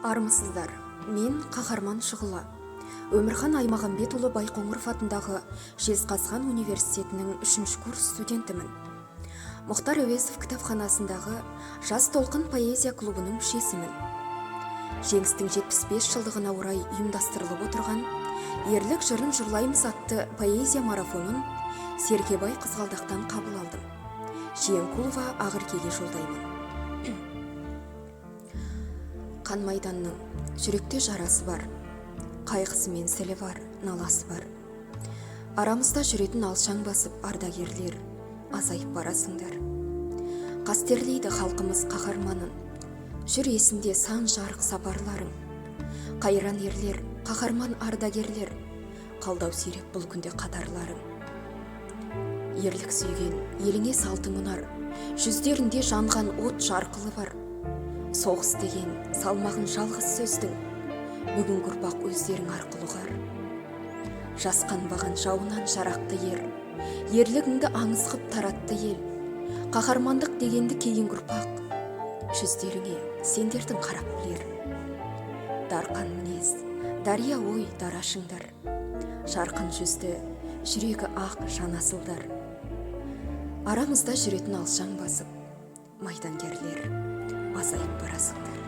Армысыздар, мен қаһарман Шұғыла. Өмірхан Аймағамбетұлы Байқоңыров атындағы Жезқазған университетінің 3-ші курс студентімін. Мұхтар Әуезов кітапханасындағы Жас толқын поэзия клубының мүшесімін. Жеңістің 75 жылдығына орай ұйымдастырылып отырған Ерлік жырын жырлаймыз атты поэзия марафонын Серкебай Қызғалдақтан қабыл алдым. Жиенкулова Ақеркеге жолдаймын. Қан майданның жүректе жарасы бар, қайғысы мен сілі бар, наласы бар. Арамызда жүретін алшаң басып ардагерлер, азайып барасыңдар. Қастерлейді халқымыз қаһарманын, жүр есінде сан жарық сапарларың. Қайран ерлер, қаһарман ардагерлер, қалдау сирек бұл күнде қатарларың. Ерлік сүйген, еліңе салтың ұнар, жүздерінде жанған от жарқылы бар. Соғыс деген салмағын жалғыз сөздің, бүгін ұрпақ өздерің арқылы ұғар. Жасқанбаған жауынан жарақты ер, ерлігіңді аңыз қып таратты ел. Қаһармандық дегенді кейін ұрпақ, жүздеріңе сендердің қарап білер. Дарқан мінез, дария ой дарашыңдар, жарқын жүзді, жүрегі ақ жанасылдар. Арамызда жүретін алшаң басып, майдангерлер, азайып барасыңдар.